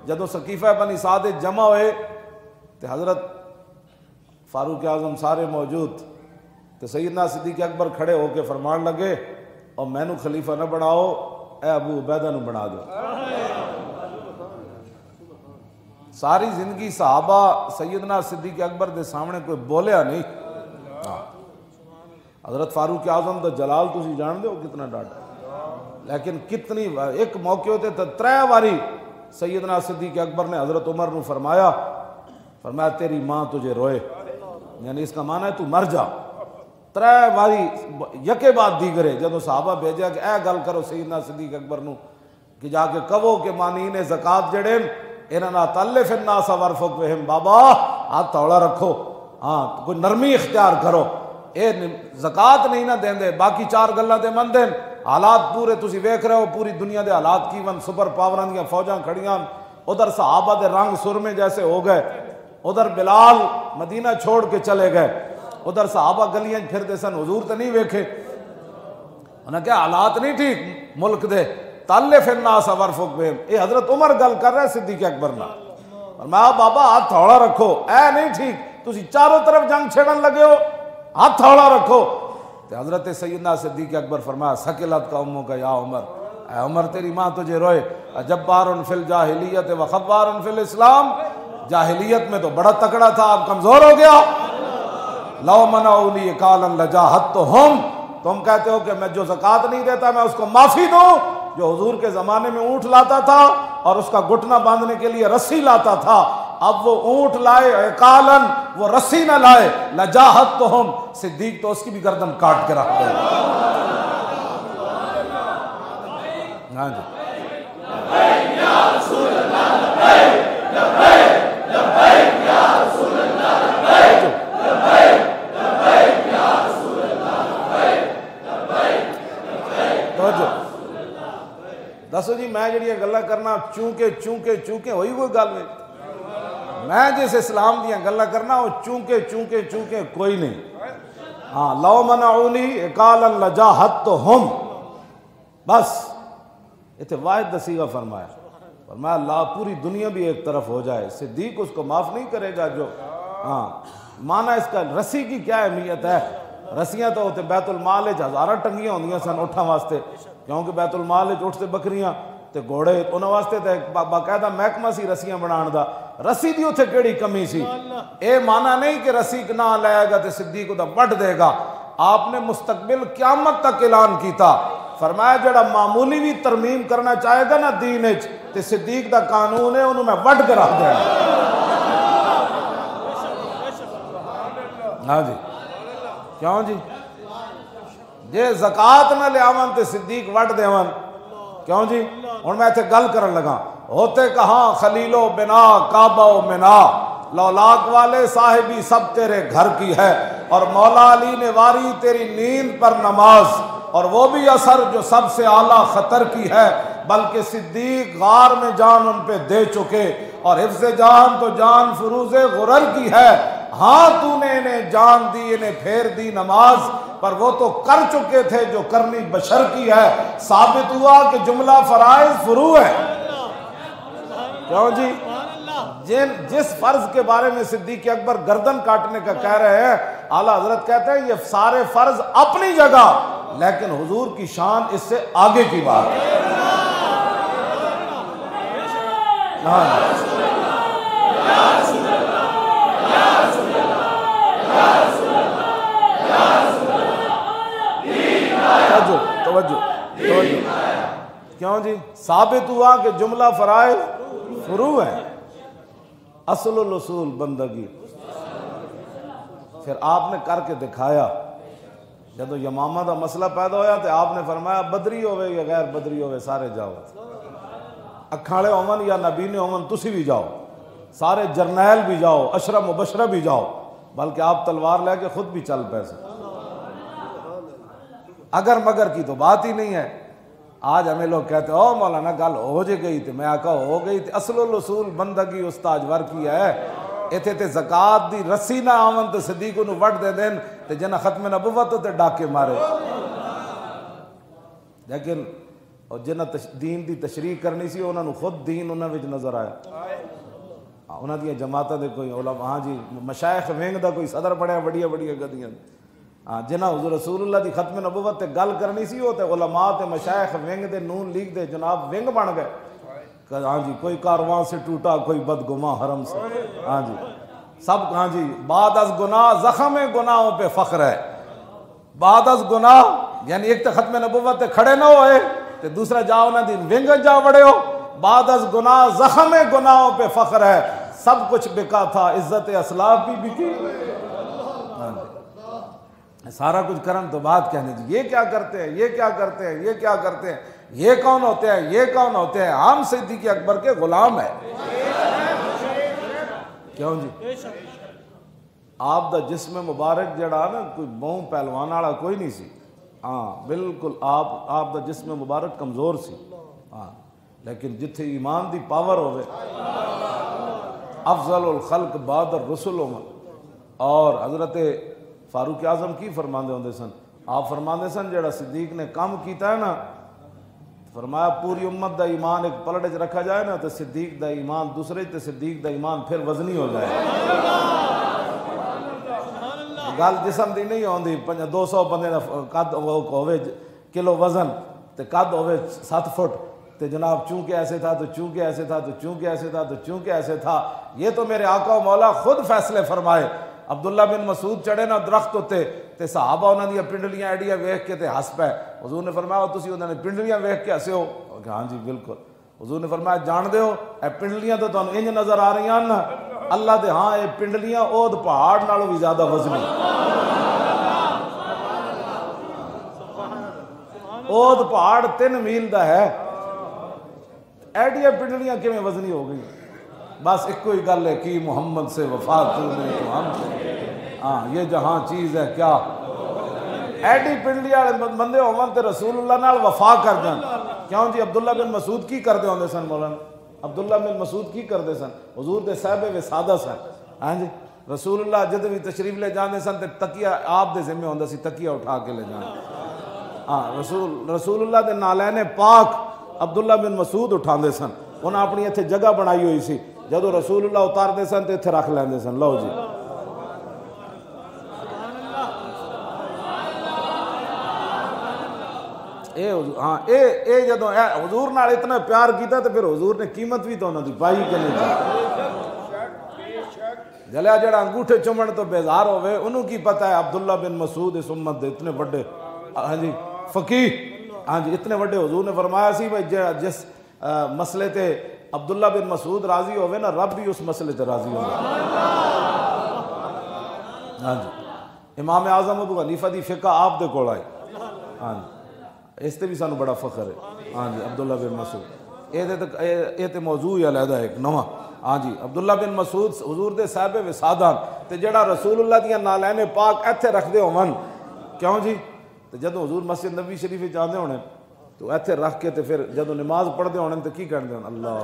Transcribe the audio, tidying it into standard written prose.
جدو سقیفہ بنی سعد جمع ہوئے تو حضرت فاروق اعظم سارے موجود تو سیدنا صدیق اکبر کھڑے ہو کے فرمان لگے اور میں نو خلیفہ نہ بناؤ، اے ابو عبیدہ نو بنا دو۔ ساری زندگی صحابہ سیدنا صدیق اکبر دے سامنے کوئی بولیا نہیں۔ حضرت فاروق اعظم دا جلال تسی جان دے ہو کتنا ڈاٹا، لیکن کتنی ایک موقع ہوتے تو 3 باری سیدنا صدیق اکبر نے حضرت عمر نو فرمایا تیری ماں تجھے روئے، یعنی اس کا معنی ہے تو مر جا۔ 3 باری یکے بعد دیگرے جدو صحابہ بھیجا کہ اے گل کرو سیدنا صدیق اکبر نو کہ جا کے کہو کہ مانین زکات جڑے انہاں تلف الناس ورفق بہم، بابا ہاتھ توڑا رکھو، ہاں کوئی نرمی اختیار کرو، اے زکات نہیں نہ دیندے، باقی 4 گلاں تے من دین۔ حالات پورے تسی ویکھ رہے ہو، پوری دنیا دے حالات کی ون، سپر پاوراں دیاں فوجاں کھڑیاں، ادھر صحابہ دے رنگ سرمے جیسے ہو گئے، ادھر بلال مدینہ چھوڑ کے چلے گئے، ادھر صحابہ گلیاں پھردے سن، حضور تے نہیں ویکھے، انہاں کہا حالات نہیں ٹھیک ملک دے، تلف الناس ورفق بہم۔ اے حضرت عمر گل کر رہے صدیق اکبر نہ، فرمایا بابا ہاتھ تھوڑا رکھو، اے نہیں ٹھیک تسی چاروں طرف جنگ چھڑن لگے ہو، ہاتھ تھوڑا رکھو۔ تو حضرت سیدنا صدیق اکبر فرمایا ثقلت کا امو کا یا عمر، اے عمر تیری ماں تجھے روئے، جبار فی الجاہلیت و خبار فی الاسلام، جاہلیت میں تو بڑا تکڑا تھا، اب کمزور ہو گیا۔ لو منعونی قالا لجاہدتہم، تم کہتے ہو کہ میں جو زکوٰۃ نہیں دیتا میں اس کو معافی دوں، جو حضور کے زمانے میں اونٹ لاتا تھا اور اس کا گھٹنا باندھنے کے لیے رسی لاتا تھا، اب وہ اونٹ لائے عقالن، وہ رسی نہ لائے، لجاہدتہم، صدیق تو اس کی بھی گردن کاٹ کے رکھ دے۔ ہاں جی دسو جی میں جڑی گلاں کرنا چونکہ ہوئی کوئی گل نہیں، میں جس اسلام دیاں گلاں کرنا وہ چونکہ کوئی نہیں۔ ہاں لو منعونی قالا لجاہدتہم، بس اتنے واحد دسیغہ فرمایا لا پوری دنیا بھی ایک طرف ہو جائے، صدیق اس کو معاف نہیں کرے گا۔ جو ہاں معنی اس کا رسی کی کیا اہمیت ہے؟ رسیاں تو ہوتے بیت المال ہزاراں ٹنگیاں ہوندیاں سن اٹھاں واسطے، کیونکہ بیت المال اٹھ تے بکریاں تے گھوڑے انہاں واسطے تے باقاعدہ محکمہ سی رسیاں بنان دا، رسی دی اتھے کیڑی کمی سی؟ اے معنی نہیں کہ رسی نہ لائے گا تے صدیق دا وڈ دے گا۔ آپ نے مستقبل قیامت تک اعلان کیتا، فرمایا جڑا معمولی بھی ترمیم کرنا چاہے گا نا دین وچ تے صدیق دا قانون ہے انہوں میں وڈ کے رکھ دینا۔ ہاں جی کیوں جی؟ جے زکات نہ لیاون تے صدیق وڈ دیون، کیوں جی؟ ہن میں تے گل کرن لگا، ہوتے کہاں خلیل و بنا کعبہ و منا، لولاک والے صاحبی سب تیرے گھر کی ہے، اور مولا علی نے واری تیری نیند پر نماز، اور وہ بھی اثر جو سب سے اعلیٰ خطر کی ہے، بلکہ صدیق غار میں جان ان پہ دے چکے، اور حفظ جان تو جان فروز غرر کی ہے۔ ہاں تو نے انہیں جان دی، انہیں پھیر دی نماز، پر وہ تو کر چکے تھے جو کرنی بشر کی ہے۔ ثابت ہوا کہ جملہ فرائض فروع ہے۔ کیوں جی؟ جس فرض کے بارے میں صدیق اکبر گردن کاٹنے کا کہہ رہے ہیں، اعلیٰ حضرت کہتے ہیں یہ سارے فرض اپنی جگہ، لیکن حضور کی شان اس سے آگے کی بات ہے۔ توجہ کیوں جی؟ ثابت ہوا کہ جملہ فرائض فروع ہے، اصل الاصول بندگی۔ پھر آپ نے کر کے دکھایا، جب یمامہ دا مسئلہ پیدا ہویا تو آپ نے فرمایا بدری ہوئے یا غیر بدری ہوئے سارے جاؤ، اکھاڑے ہومن یا نبینے ہومن تسی بھی جاؤ، سارے جرنیل بھی جاؤ، اشرا مبشرہ بھی جاؤ، بلکہ آپ تلوار لے کے خود بھی چل پیسے۔ اگر مگر کی تو بات ہی نہیں ہے۔ آج ہمیں لوگ کہتے ہیں او مولانا گل ہو جے گئی تھی، میں آقا ہو گئی تھی، اصل الاصول بندگی استاج ور کی ہے۔ ایتھے تے زکات دی رسی نہ آون تے صدیق نو وڈ دے دین تے جنہ ختم نبوت تے ڈاکے مارے۔ لیکن اور جنہیں دین دی تشریح کرنی سی انہوں نے خود دین انہوں وچ نظر آیا. انہوں دیا جماعتوں دے کوئی علماء ہاں جی مشائخ ونگ دا کوئی صدر بڑھیا بڑی بڑی گدیاں جنہ حضور رسول اللہ دی ختم نبوت تے گل کرنی سی وہ تے علماء تے مشائخ ونگ دے نون لیگ دے جناب ونگ بن گئے. ہاں جی کوئی کارواں سے ٹوٹا کوئی بدگماں حرم سے. ہاں جی سب ہاں جی بعد از گناہ زخم گناہوں پہ فخر ہے. بعد از گناہ یعنی ایک تو ختم نبوت تے کھڑے نہ ہوئے تے دوسرا جاؤ نہ دی ونگ جا بڑے ہو. بعد از گناہ زخم گناہوں پہ فخر ہے. سب کچھ بکا تھا عزت اسلاف بھی بکی. سارا کچھ کرن تو بات کہنے جی یہ کیا کرتے ہیں یہ کیا کرتے ہیں یہ کیا کرتے ہیں یہ کون ہوتے ہیں یہ کون ہوتے ہیں. ہم صدیق اکبر کے غلام ہیں. کیوں جی آپ دا جسم مبارک جڑا نا کوئی بہوں پہلوان والا کوئی نہیں سی. ہاں بالکل آپ دا جسم مبارک کمزور سی. ہاں لیکن جتھے ایمان دی پاور ہوئے افضل الخلق بعد الرسل عمر. اور حضرت فاروق اعظم کی فرماندے ہوندے سن آپ فرماندے سن جڑا صدیق نے کام کیتا ہے نا فرمایا پوری امت دا ایمان ایک پلڑ وچ رکھا جائے نا تو صدیق دا ایمان دوسرے تے صدیق دا ایمان پھر وزنی ہو جائے. گل جسم دی نہیں ہوندی 200 بندے دا قد ہوے کلو وزن تے قد ہوے 7 فٹ تے جناب چونکہ ایسے تھا تو چونکہ ایسے تھا تو چونکہ ایسے تھا تو چونکہ ایسے تھا. یہ تو میرے آقا و مولا خود فیصلے فرمائے. عبداللہ بن مسعود چڑھے نا درخت ہوتے تے صحابہ انہوں نے پنڈلیاں ایڈیاں ویکھ کے تے ہس پے. حضور نے فرمایا تسی انہوں نے پنڈلیاں ویکھ کے ہسے ہو. ہاں جی بالکل. حضور نے فرمایا جان دے ہو اے پنڈلیاں تو تانوں انج نظر آ رہی ہیں نا اللہ دے ہاں اے پنڈلیاں اود پہاڑ نالوں بھی زیادہ وزنی. اود پہاڑ 3 میل دا ہے ایڈیاں پنڈلیاں کیویں وزنی ہو گئی. بس ایک کوئی گل ہے کہ محمد سے وفا تو ہم ہاں یہ جہاں چیز ہے کیا ایڈی پنڈلی والے بندے ہون تے رسول اللہ نال وفا کر جان. کیوں جی عبداللہ بن مسعود کی کردے ہوندے سن مولانا عبداللہ بن مسعود کی کردے سن حضور دے صاحب وسادہ سن. ہاں جی رسول اللہ جد بھی تشریف لے جاندے سن تے تکیہ آپ دے ذمہ ہوندا سی تکیہ اٹھا کے لے جان. ہاں رسول اللہ دے نالین پاک عبداللہ بن مسعود اٹھاندے سن. انہاں اپنی ایتھے جگہ بنائی ہوئی سی جدو رسول اللہ اتار دے سن تے ایتھے رکھ لیندے سن. لو جی ہاں اے جدو حضور نال اتنا پیار کیتا تے پھر حضور نے قیمت بھی تو انہاں دی پائی کہ نہیں پائی. جلیا جڑا انگوٹھے چومن تو بیزار ہوئے انہوں کی پتہ ہے عبداللہ بن مسعود اس امت دے اتنے بڑے ہاں جی فقیہ ہاں جی اتنے بڑے. حضور نے فرمایا سی بھائی جس مسئلے تے عبداللہ بن مسعود راضی ہوئے نا رب بھی اس مسئلے تے راضی ہوئے. ہاں جی امام اعظم ابو حنیفہ دی فقہ آپ دے کول آئی. ہاں جی اس تے بھی سانو بڑا فخر ہے. ہاں جی عبداللہ بن مسعود یہ تے موضوع ہی علیحدہ ایک نواں. ہاں جی عبداللہ بن مسعود حضور دے صاحب وسادہ تے جڑا رسول اللہ دیاں نالین پاک ایتھے رکھ دے ہون. کیوں جی تے جدوں حضور مسجد نبوی شریف جاندے ہونے تو ایتھے رکھ کے تے پھر جدوں نماز پڑھ دے ہونے تے کی کہندے ہون اللہ